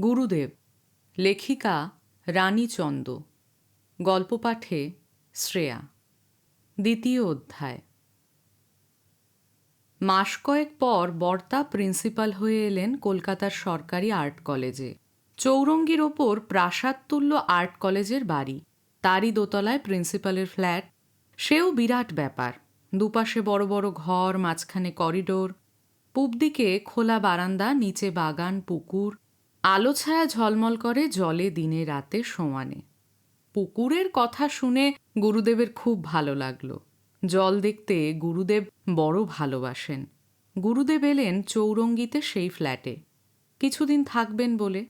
গুরুদেব, লেখিকা রানী চন্দ, গল্প পাঠে শ্রেয়া। দ্বিতীয় অধ্যায়। মাস কয়েক পর বর্তা প্রিন্সিপাল হয়ে এলেন কলকাতার সরকারি আর্ট কলেজে। চৌরঙ্গির ওপর প্রাসাদতুল্য আর্ট কলেজের বাড়ি, তারই দোতলায় প্রিন্সিপালের ফ্ল্যাট। সেও বিরাট ব্যাপার। দুপাশে বড় বড় ঘর, মাঝখানে করিডোর, পূব দিকে খোলা বারান্দা, নিচে বাগান, পুকুর, আলো ছায়া ঝলমল করে জলে দিনে রাতে সমানে। পুকুরের কথা শুনে গুরুদেবের খুব ভালো লাগলো। জল দেখতে গুরুদেব বড় ভালোবাসেন। গুরুদেব এলেন চৌরঙ্গিতে সেই ফ্ল্যাটে কিছুদিন থাকবেন বলে।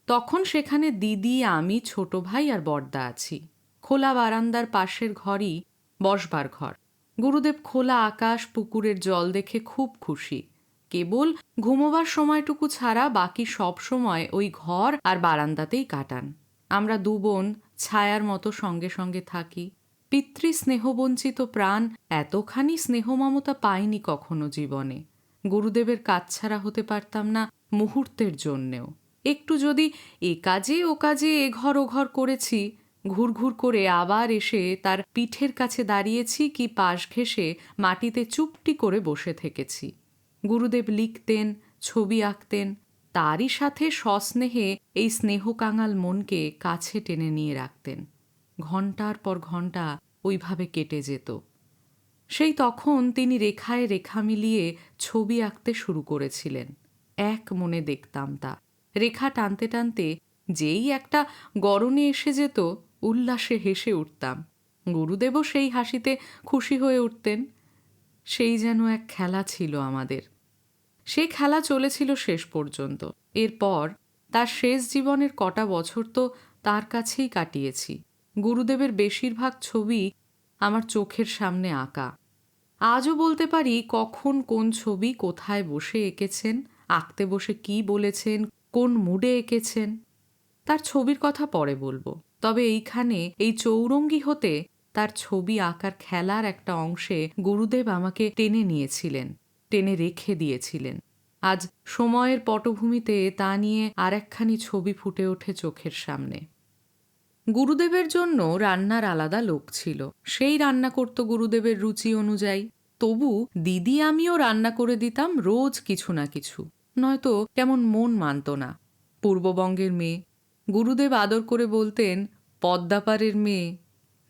তখন সেখানে দিদি, আমি, ছোট ভাই আর বড়দা আছি। খোলা বারান্দার পাশের ঘরই বসবার ঘর। গুরুদেব খোলা আকাশ, পুকুরের জল দেখে খুব খুশি। কেবল ঘুমোবার সময়টুকু ছাড়া বাকি সব সময় ওই ঘর আর বারান্দাতেই কাটান। আমরা দু বোন ছায়ার মতো সঙ্গে সঙ্গে থাকি। পিতৃ স্নেহবঞ্চিত প্রাণ এতখানি স্নেহ মমতা পায়নি কখনো জীবনে। গুরুদেবের কাজ ছাড়া হতে পারতাম না মুহূর্তের জন্যেও। একটু যদি এ কাজে ও কাজে এ ঘর ও ঘর করেছি, ঘুরঘুর করে আবার এসে তার পিঠের কাছে দাঁড়িয়েছি, কি পাশ ঘেঁষে মাটিতে চুপটি করে বসে থেকেছি। গুরুদেব লিখতেন, ছবি আঁকতেন, তারই সাথে সস্নেহে এই স্নেহকাঙাল মনকে কাছে টেনে নিয়ে রাখতেন। ঘণ্টার পর ঘণ্টা ওইভাবে কেটে যেত। সেই তখন তিনি রেখায় রেখা মিলিয়ে ছবি আঁকতে শুরু করেছিলেন। এক মনে দেখতাম তা। রেখা টানতে টানতে যেই একটা গড়নে এসে যেত, উল্লাসে হেসে উঠতাম। গুরুদেবও সেই হাসিতে খুশি হয়ে উঠতেন। সেই যেন এক খেলা ছিল আমাদের। সে খেলা চলেছিল শেষ পর্যন্ত। এরপর তার শেষ জীবনের কটা বছর তো তার কাছেই কাটিয়েছি। গুরুদেবের বেশিরভাগ ছবি আমার চোখের সামনে আঁকা। আজও বলতে পারি কখন কোন ছবি কোথায় বসে এঁকেছেন, আঁকতে বসে কি বলেছেন, কোন মুডে এঁকেছেন। তার ছবির কথা পরে বলবো। তবে এইখানে এই চৌরঙ্গি হতে তার ছবি আঁকার খেলার একটা অংশে গুরুদেব আমাকে টেনে নিয়েছিলেন, টেনে রেখে দিয়েছিলেন। আজ সময়ের পটভূমিতে তা নিয়ে আর একখানি ছবি ফুটে ওঠে চোখের সামনে। গুরুদেবের জন্য রান্নার আলাদা লোক ছিল। সেই রান্না করত গুরুদেবের রুচি অনুযায়ী। তবু দিদি আমিও রান্না করে দিতাম রোজ কিছু না কিছু, নয়তো কেমন মন মানত না। পূর্ববঙ্গের মেয়ে, গুরুদেব আদর করে বলতেন পদ্মাপাড়ের মেয়ে।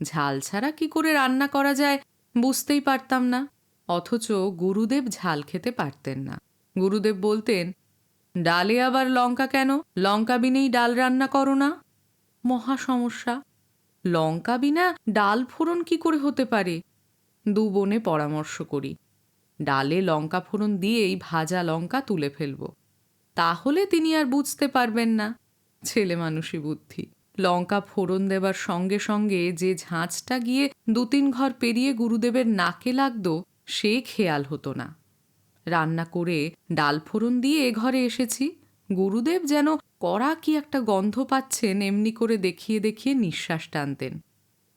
ঝাল ছাড়া কি করে রান্না করা যায় বুঝতেই পারতাম না। অথচ গুরুদেব ঝাল খেতে পারতেন না। গুরুদেব বলতেন, ডালে আবার লঙ্কা কেন? লঙ্কা বিনেই ডাল রান্না করো না? মহা সমস্যা। লঙ্কা বিনা ডাল ফোড়ন কি করে হতে পারে? দু বোনে পরামর্শ করি। ডালে লঙ্কা ফোড়ন দিয়েই ভাজা লঙ্কা তুলে ফেলব। তাহলে তিনি আর বুঝতে পারবেন না। ছেলে মানুষই বুদ্ধি। লঙ্কা ফোড়ন দেবার সঙ্গে সঙ্গে যে ঝাঁঝটা গিয়ে দু তিন ঘর পেরিয়ে গুরুদেবের নাকে লাগতো, সে খেয়াল হতো না। রান্না করে ডাল ফোড়ন দিয়ে এ ঘরে এসেছি। গুরুদেব যেন কড়া কি একটা গন্ধ পাচ্ছেন এমনি করে দেখিয়ে দেখিয়ে নিঃশ্বাস টানতেন।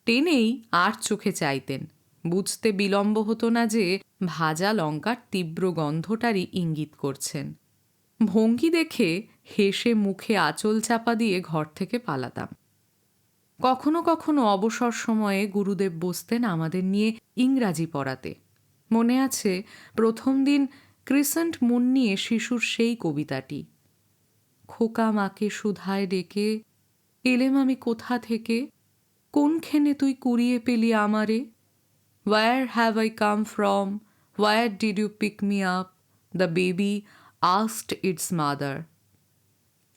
টেনেই আর চোখে চাইতেন। বুঝতে বিলম্ব হতো না যে ভাজা লঙ্কার তীব্র গন্ধটারই ইঙ্গিত করছেন। ভঙ্গি দেখে হেসে মুখে আঁচল চাপা দিয়ে ঘর থেকে পালাতাম। কখনো কখনো অবসর সময়ে গুরুদেব বসতেন আমাদের নিয়ে ইংরাজি পড়াতে। মনে আছে প্রথম দিন ক্রিসেন্ট মুন নিয়ে শিশুর সেই কবিতাটি। খোকা মাকে সুধায় ডেকে, এলেম আমি কোথা থেকে, কোনখানে তুই কুড়িয়ে পেলি আমারে? Where have I come from? Where did you pick me up? The baby asked its mother.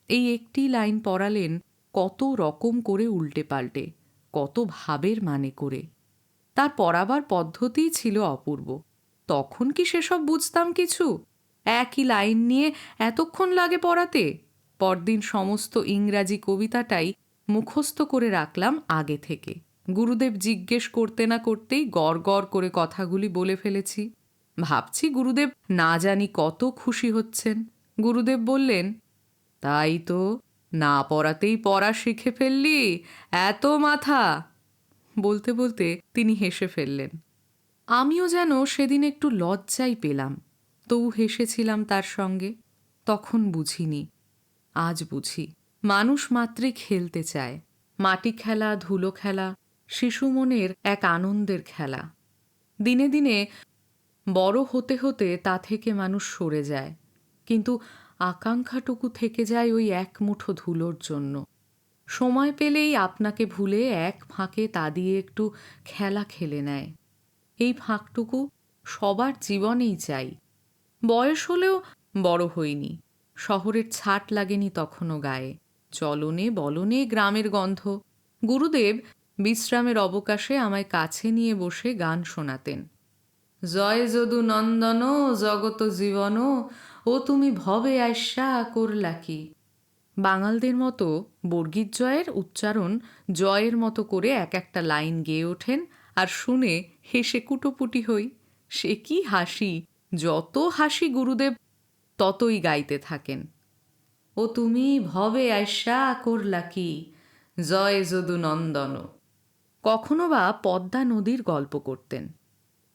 এই একটি লাইন পড়ালেন কত রকম করে উল্টে পাল্টে, কত ভাবের মানে করে। তার পড়াবার পদ্ধতিই ছিল অপূর্ব। তখন কি সেসব বুঝতাম কিছু? একই লাইন নিয়ে এতক্ষণ লাগে পড়াতে। পরদিন সমস্ত ইংরাজি কবিতাটাই মুখস্থ করে রাখলাম আগে থেকে। গুরুদেব জিজ্ঞেস করতে না করতেই গড় গড় করে কথাগুলি বলে ফেলেছি। ভাবছি গুরুদেব না জানি কত খুশি হচ্ছেন। গুরুদেব বললেন, তাই তো, না পড়াতেই পড়া শিখে ফেললি, এত মাথা। বলতে বলতে তিনি হেসে ফেললেন। আমিও যেন সেদিন একটু লজ্জাই পেলাম, তবু হেসেছিলাম তার সঙ্গে। তখন বুঝিনি আজ বুঝি মানুষ মাত্রই খেলতে চায়। মাটি খেলা, ধুলো খেলা শিশু মনের এক আনন্দের খেলা। দিনে দিনে বড় হতে হতে তা থেকে মানুষ সরে যায়, কিন্তু আকাঙ্ক্ষাটুকু থেকে যায় ওই এক মুঠো ধুলোর জন্য। সময় পেলেই আপনাকে ভুলে এক ফাঁকে তা দিয়ে একটু খেলা খেলে নেয়। এই ফাঁকটুকু সবার জীবনেই চাই। বয়স হলেও বড় হইনি, শহরের ছাট লাগেনি তখনও গায়ে। চলনে বলনে গ্রামের গন্ধ। গুরুদেব বিশ্রামের অবকাশে আমায় কাছে নিয়ে বসে গান শোনাতেন। জয় যদু নন্দন জগত জীবন, ও তুমি ভবে আইসা করলা কি। বাঙালদের মতো বর্গীর জয়ের উচ্চারণ জয়ের মতো করে এক একটা লাইন গেয়ে ওঠেন, আর শুনে হেসে কুটোপুটি হই। সে কি হাসি! যত হাসি গুরুদেব ততই গাইতে থাকেন। ও তুমি ভবে আইসা করলা কি, জয় যদু নন্দন। কখনো বা পদ্মা নদীর গল্প করতেন।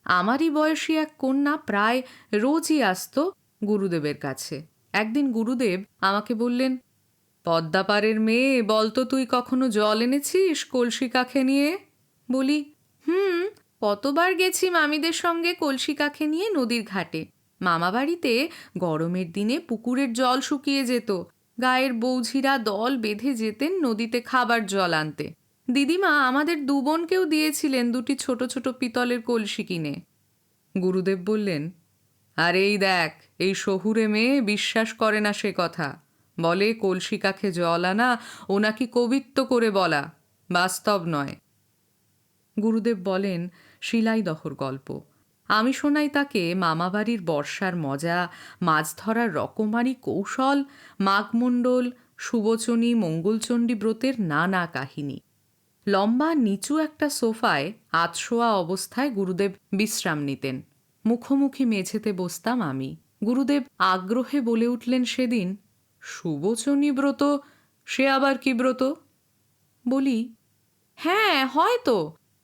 আমারই বয়সী এক কন্যা প্রায় রোজই আসতো গুরুদেবের কাছে। একদিন গুরুদেব আমাকে বললেন, পদ্মাপাড়ের মেয়ে, বলতো তুই কখনো জল এনেছিস কলসি কাখে নিয়ে? বলি, কতবার গেছি মামিদের সঙ্গে কলসি কাখে নিয়ে নদীর ঘাটে। মামা বাড়িতে গরমের দিনে পুকুরের জল শুকিয়ে যেত। গায়ের বৌঝিরা দল বেঁধে যেতেন নদীতে খাবার জল আনতে। দিদিমা আমাদের দু বোনকেও দিয়েছিলেন দুটি ছোট ছোট পিতলের কলসি কিনে। গুরুদেব বললেন, আর এই দেখ, এই শহুরে মেয়ে বিশ্বাস করে না সে কথা। বলে কলসি কাখে জল আনা ও নাকি কবিত্ব করে বলা, বাস্তব নয়। গুরুদেব বলেন শিলাইদহর গল্প। আমি শোনাই তাকে মামাবাড়ির বর্ষার মজা, মাছ ধরার রকমারি কৌশল, মাঘমণ্ডল, সুবচনী, মঙ্গলচণ্ডী ব্রতের নানা কাহিনী। লম্বা নিচু একটা সোফায় আধশোয়া অবস্থায় গুরুদেব বিশ্রাম নিতেন। মুখোমুখি মেঝেতে বসতাম আমি। গুরুদেব আগ্রহে বলে উঠলেন সেদিন, সুবচনী ব্রত? সে আবার কি ব্রত? বলি, হ্যাঁ হয়তো,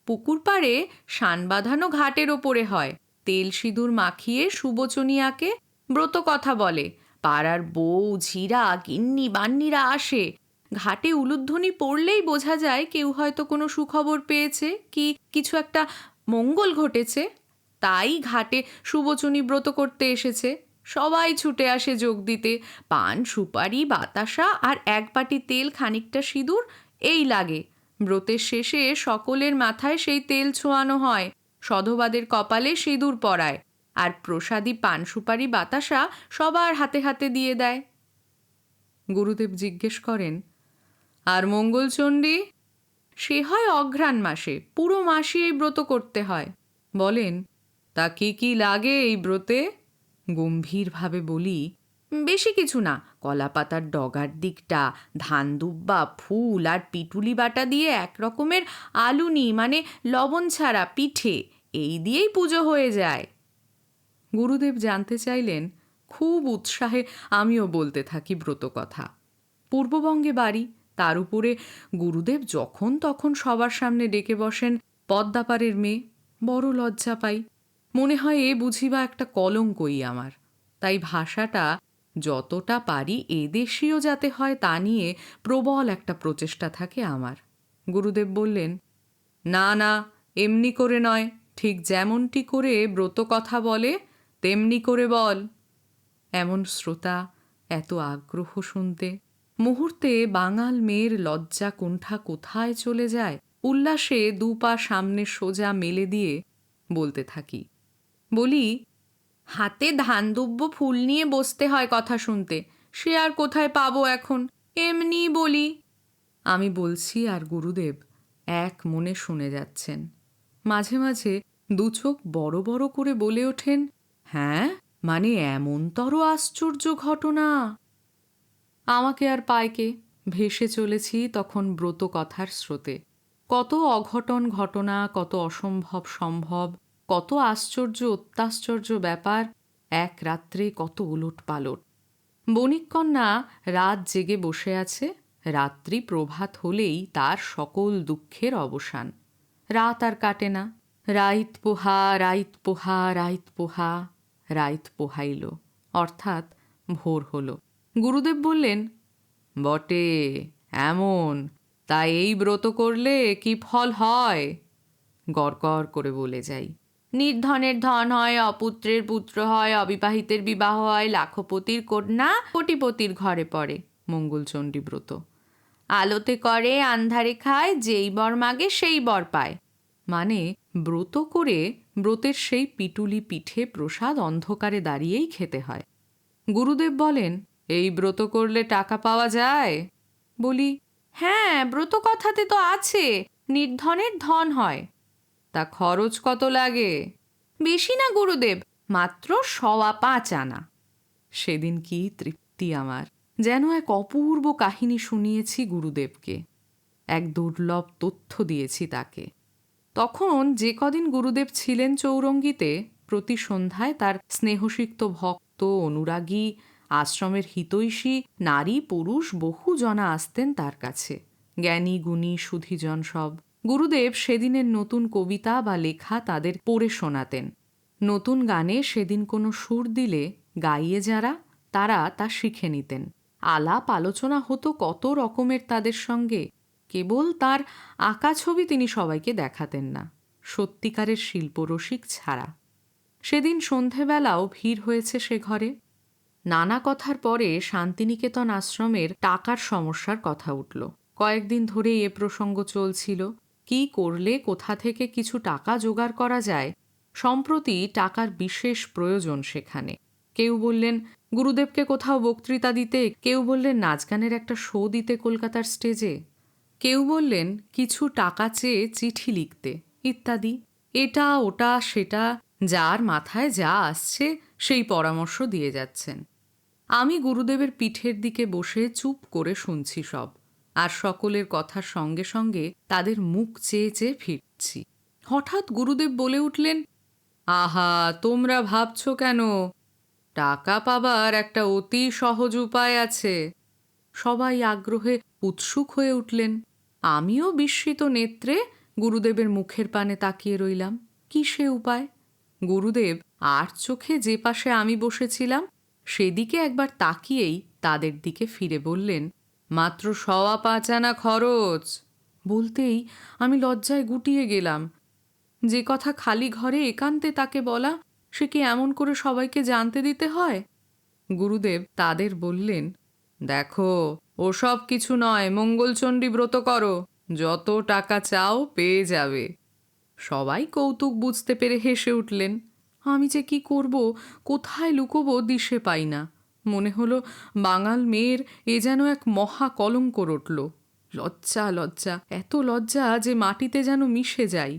পুকুর পাড়ে শান বাঁধানো ঘাটের ওপরে হয়। তেল সিঁদুর মাখিয়ে সুবচনী আঁকে, ব্রত কথা বলে। পাড়ার বউ, ঝিরা, গিন্নি বান্নিরা আসে। ঘাটে উলুধ্বনি পড়লেই বোঝা যায় কেউ হয়তো কোনো সুখবর পেয়েছে, কি কিছু একটা মঙ্গল ঘটেছে। তাই ঘাটে সুবচনী ব্রত করতে এসেছে। সবাই ছুটে আসে যোগ দিতে। পান, সুপারি, বাতাসা আর এক বাটি তেল, খানিকটা সিঁদুর এই লাগে। ব্রতের শেষে সকলের মাথায় সেই তেল ছোঁয়ানো হয়, সধবাদের কপালে সিঁদুর পরায়, আর প্রসাদী পান, সুপারি, বাতাসা সবার হাতে হাতে দিয়ে দেয়। গুরুদেব জিজ্ঞেস করেন, আর মঙ্গলচণ্ডী? সে হয় অঘ্রাণ মাসে, পুরো মাসই এই ব্রত করতে হয়। বলেন, তা কি কি লাগে এই ব্রতে? গম্ভীরভাবে বলি, বেশি কিছু না, কলা পাতার ডগার দিকটা, ধান দুব্বা, ফুল আর পিটুলি বাটা দিয়ে এক রকমের আলুনি, মানে লবণ ছাড়া পিঠে, এই দিয়েই পুজো হয়ে যায়। গুরুদেব জানতে চাইলেন। খুব উৎসাহে আমিও বলতে থাকি ব্রত কথা। পূর্ববঙ্গে বাড়ি, তার উপরে গুরুদেব যখন তখন সবার সামনে ডেকে বসেন পদ্মাপাড়ের মেয়ে। বড় লজ্জা পাই, মনে হয় এ বুঝিবা একটা কলঙ্কই আমার। তাই ভাষাটা যতটা পারি এদেশীয় যাতে হয় তা নিয়ে প্রবল একটা প্রচেষ্টা থাকে আমার। গুরুদেব বললেন, না না, এমনি করে নয়, ঠিক যেমনটি করে ব্রত কথা বলে তেমনি করে বল। এমন শ্রোতা, এত আগ্রহ শুনতে। মুহূর্তে বাঙাল মেয়ের লজ্জা কুণ্ঠা কোথায় চলে যায়। উল্লাসে দু পা সামনে সোজা মেলে দিয়ে বলতে থাকি। বলি, হাতে ধান দুব্য ফুল নিয়ে বসতে হয় কথা শুনতে, সে আর কোথায় পাবো এখন, এমনি বলি। আমি বলছি আর গুরুদেব এক মনে শুনে যাচ্ছেন। মাঝে মাঝে দু চোখ বড় বড় করে বলে ওঠেন, হ্যাঁ, মানে এমনতর আশ্চর্য ঘটনা। আমাকে আর পায়কে, ভেসে চলেছি তখন ব্রত কথার স্রোতে। কত অঘটন ঘটনা, কত অসম্ভব সম্ভব, কত আশ্চর্য অত্যাশ্চর্য ব্যাপার, এক রাত্রে কত ওলট পালট। বণিককন্যা রাত জেগে বসে আছে, রাত্রি প্রভাত হলেই তার সকল দুঃখের অবসান। রাত আর কাটে না। রাইত পোহা, রাইত পোহা, রাইত পোহা, রাইত পোহাইল, অর্থাৎ ভোর হলো। গুরুদেব বললেন, বটে, এমন? তা এই ব্রত করলে কি ফল হয়? গড়গড় করে বলে যাই। নির্ধনের ধন হয়, অপুত্রের পুত্র হয়, অবিবাহিতের বিবাহ হয়, লাখপতির কন্যা কোটিপতির ঘরে পড়ে। মঙ্গলচণ্ডী ব্রত। আলোতে করে, আন্ধারে খায়, যেই বর মাগে সেই বর পায়। মানে ব্রত করে ব্রতের সেই পিটুলি পিঠে প্রসাদ অন্ধকারে দাঁড়িয়েই খেতে হয়। গুরুদেব বলেন, এই ব্রত করলে টাকা পাওয়া যায়? বলি, হ্যাঁ, ব্রত কথাতে তো আছে, নির্ধনের ধন হয়। তা খরচ কত লাগে? বেশি না গুরুদেব, মাত্র ৫.৫ আনা। সেদিন কি তৃপ্তি আমার! যেন এক অপূর্ব কাহিনী শুনিয়েছি গুরুদেবকে, এক দুর্লভ তথ্য দিয়েছি তাকে। তখন যে কদিন গুরুদেব ছিলেন চৌরঙ্গীতে, প্রতি সন্ধ্যায় তার স্নেহসিক্ত ভক্ত, অনুরাগী, আশ্রমের হিতৈষী নারী পুরুষ বহু জনা আসতেন তার কাছে, জ্ঞানী গুণী সুধীজন সব। গুরুদেব সেদিনের নতুন কবিতা বা লেখা তাদের পড়ে শোনাতেন। নতুন গানে সেদিন কোনো সুর দিলে গাইয়ে যারা, তারা তা শিখে নিতেন। আলাপ আলোচনা হতো কত রকমের তাদের সঙ্গে। কেবল তার আঁকা ছবি তিনি সবাইকে দেখাতেন না, সত্যিকারের শিল্পরসিক ছাড়া। সেদিন সন্ধেবেলাও ভিড় হয়েছে সে ঘরে। নানা কথার পরে শান্তিনিকেতন আশ্রমের টাকার সমস্যার কথা উঠল। কয়েকদিন ধরে এ প্রসঙ্গ চলছিল, কি করলে কোথা থেকে কিছু টাকা জোগাড় করা যায়। সম্প্রতি টাকার বিশেষ প্রয়োজন সেখানে। কেউ বললেন গুরুদেবকে কোথাও বক্তৃতা দিতে, কেউ বললেন নাচ গানের একটা শো দিতে কলকাতার স্টেজে, কেউ বললেন কিছু টাকা চেয়ে চিঠি লিখতে, ইত্যাদি। এটা ওটা সেটা, যার মাথায় যা আসছে সেই পরামর্শ দিয়ে যাচ্ছেন। আমি গুরুদেবের পিঠের দিকে বসে চুপ করে শুনছি সব, আর সকলের কথার সঙ্গে সঙ্গে তাদের মুখ চেয়ে চেয়ে ফিরছি। হঠাৎ গুরুদেব বলে উঠলেন, আহা, তোমরা ভাবছ কেন? টাকা পাবার একটা অতি সহজ উপায় আছে। সবাই আগ্রহে উৎসুক হয়ে উঠলেন। আমিও বিস্মিত নেত্রে গুরুদেবের মুখের পানে তাকিয়ে রইলাম। কি সে উপায়? গুরুদেব আর চোখে যে পাশে আমি বসেছিলাম সেদিকে একবার তাকিয়েই তাদের দিকে ফিরে বললেন, মাত্র ৫.৫ আনা খরচ। বলতেই আমি লজ্জায় গুটিয়ে গেলাম। যে কথা খালি ঘরে একান্তে তাকে বলা, সে কি এমন করে সবাইকে জানতে দিতে হয়? গুরুদেব তাদের বললেন, দেখো, ওসব কিছু নয়, মঙ্গলচণ্ডী ব্রত করো, যত টাকা চাও পেয়ে যাবে। সবাই কৌতুক বুঝতে পেরে হেসে উঠলেন। আমি যে কি করব, কোথায় লুকোবো দিশে পাই না। মনে হলো বাঙাল মেয়ের এ যেন এক মহা কলঙ্ক রটল। লজ্জা লজ্জা, এত লজ্জা যে মাটিতে যেন মিশে যাই।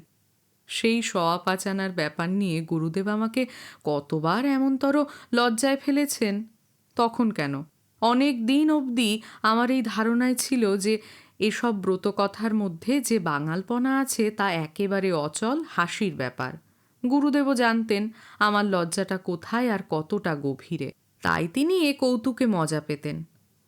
সেই ৫.৫ আনার ব্যাপার নিয়ে গুরুদেব আমাকে কতবার এমনতর লজ্জায় ফেলেছেন। তখন কেন, অনেক দিন অবধি আমার এই ধারণায় ছিল যে এসব ব্রতকথার মধ্যে যে বাঙালপনা আছে তা একেবারে অচল হাসির ব্যাপার। গুরুদেবও জানতেন আমার লজ্জাটা কোথায় আর কতটা গভীরে, তাই তিনি এ কৌতুকে মজা পেতেন।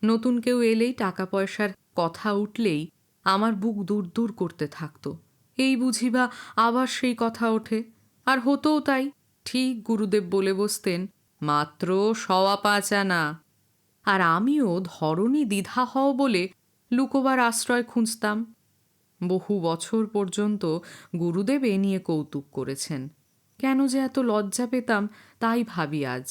নতুন কেউ এলেই, টাকা পয়সার কথা উঠলেই আমার বুক দূর দূর করতে থাকতো। এই বুঝিবা আবার সেই কথা ওঠে, আর হতোও তাই। ঠিক গুরুদেব বলে বসতেন, মাত্র ৫.৫ আনা। আর আমিও ধরনী দ্বিধা হও বলে লুকোবার আশ্রয় খুঁজতাম। বহু বছর পর্যন্ত গুরুদেব এ নিয়ে কৌতুক করেছেন। কেন যে এত লজ্জা পেতাম তাই ভাবি আজ।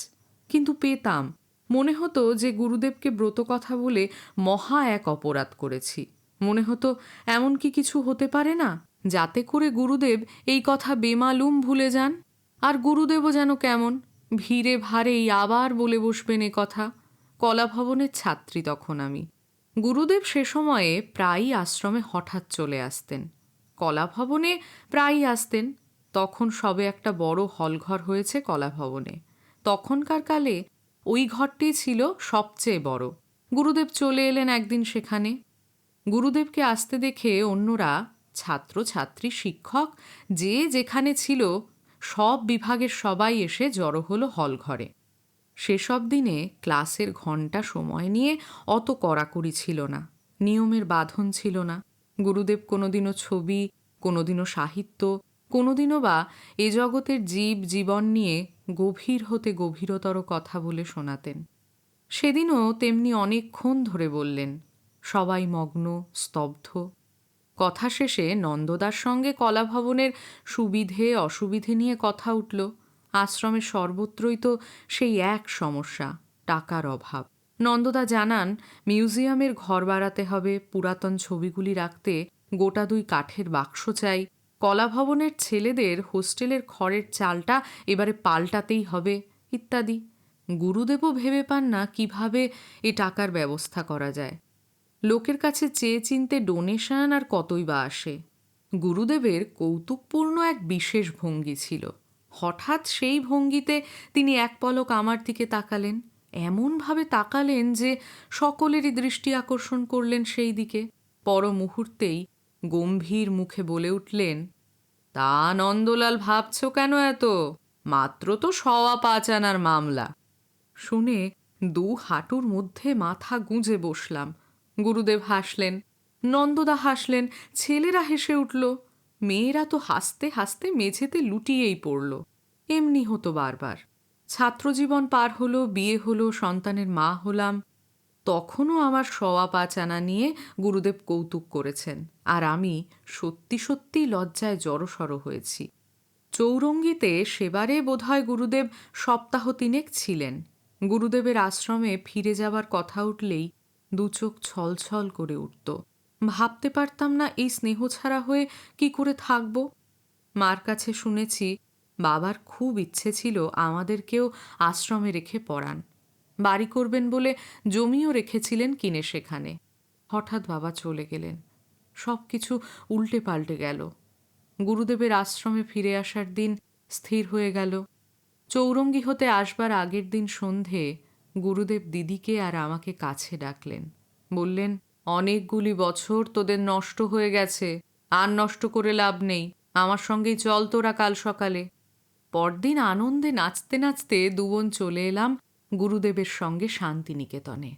কিন্তু পেতাম, মনে হতো যে গুরুদেবকে ব্রত কথা বলে মহা এক অপরাধ করেছি। মনে হতো এমন কি কিছু হতে পারে না যাতে করে গুরুদেব এই কথা বেমালুম ভুলে যান। আর গুরুদেবও যেন কেমন ভিড়ে ভারেই আবার বলে বসবেন এ কথা। কলাভবনের ছাত্রী তখন আমি। গুরুদেব সে সময়ে প্রায়ই আশ্রমে হঠাৎ চলে আসতেন। কলাভবনে প্রায়ই আসতেন। তখন সবে একটা বড় হলঘর হয়েছে কলাভবনে। তখনকার কালে ওই ঘরটি ছিল সবচেয়ে বড়। গুরুদেব চলে এলেন একদিন সেখানে। গুরুদেবকে আসতে দেখে অন্যরা, ছাত্র ছাত্রী শিক্ষক যে যেখানে ছিল, সব বিভাগের সবাই এসে জড়ো হলো হলঘরে। সেসব দিনে ক্লাসের ঘণ্টা সময় নিয়ে অত কড়াকড়ি ছিল না, নিয়মের বাঁধন ছিল না। গুরুদেব কোনোদিনও ছবি, কোনোদিনও সাহিত্য, কোনোদিনও বা এ জগতের জীব জীবন নিয়ে গভীর হতে গভীরতর কথা বলে শোনাতেন। সেদিনও তেমনি অনেকক্ষণ ধরে বললেন। সবাই মগ্ন, স্তব্ধ। কথা শেষে নন্দদার সঙ্গে কলাভবনের সুবিধে অসুবিধে নিয়ে কথা উঠল। আশ্রমের সর্বত্রই তো সেই এক সমস্যা, টাকার অভাব। নন্দদা জানান, মিউজিয়ামের ঘর বাড়াতে হবে, পুরাতন ছবিগুলি রাখতে গোটা 2 কাঠের বাক্স চাই, কলাভবনের ছেলেদের হোস্টেলের খড়ের চালটা এবারে পাল্টাতেই হবে, ইত্যাদি। গুরুদেবও ভেবে পান না কিভাবে এ টাকার ব্যবস্থা করা যায়। লোকের কাছে চেয়ে চিনতে ডোনেশন আর কতই বা আসে। গুরুদেবের কৌতুকপূর্ণ এক বিশেষ ভঙ্গি ছিল। হঠাৎ সেই ভঙ্গিতে তিনি এক পলক আমার দিকে তাকালেন, এমনভাবে তাকালেন যে সকলেরই দৃষ্টি আকর্ষণ করলেন সেই দিকে। পর মুহূর্তেই গম্ভীর মুখে বলে উঠলেন, তা নন্দলাল ভাবছ কেন এত? মাত্র তো 5.25 আনার মামলা। শুনে 2 হাঁটুর মধ্যে মাথা গুঁজে বসলাম। গুরুদেব হাসলেন, নন্দদা হাসলেন, ছেলেরা হেসে উঠল। মেয়েরা তো হাসতে হাসতে মেঝেতে লুটিয়েই পড়ল। এমনি হতো বারবার। ছাত্রজীবন পার হলো, বিয়ে হলো, সন্তানের মা হলাম। তখনও আমার 5.25 আনা নিয়ে গুরুদেব কৌতুক করেছেন, আর আমি সত্যি সত্যি লজ্জায় জড়সড় হয়েছি। চৌরঙ্গিতে সেবারে বোধহয় গুরুদেব 1 সপ্তাহ 3 ছিলেন। গুরুদেবের আশ্রমে ফিরে যাবার কথা উঠলেই 2 চোখ ছলছল করে উঠত। ভাবতে পারতাম না এই স্নেহ ছাড়া হয়ে কি করে থাকব। মার কাছে শুনেছি, বাবার খুব ইচ্ছে ছিল আমাদেরকেও আশ্রমে রেখে পড়ান। বাড়ি করবেন বলে জমিও রেখেছিলেন কিনে সেখানে। হঠাৎ বাবা চলে গেলেন, সব কিছু উল্টে পাল্টে গেল। গুরুদেবের আশ্রমে ফিরে আসার দিন স্থির হয়ে গেল। চৌরঙ্গি হতে আসবার আগের দিন সন্ধে গুরুদেব দিদিকে আর আমাকে কাছে ডাকলেন। বললেন, অনেকগুলি বছর তোদের নষ্ট হয়ে গেছে, আর নষ্ট করে লাভ নেই, আমার সঙ্গেই চল তোরা কাল সকালে। পরদিন আনন্দে নাচতে নাচতে 2 বোন চলে এলাম গুরুদেবের সঙ্গে শান্তিনিকেতনে।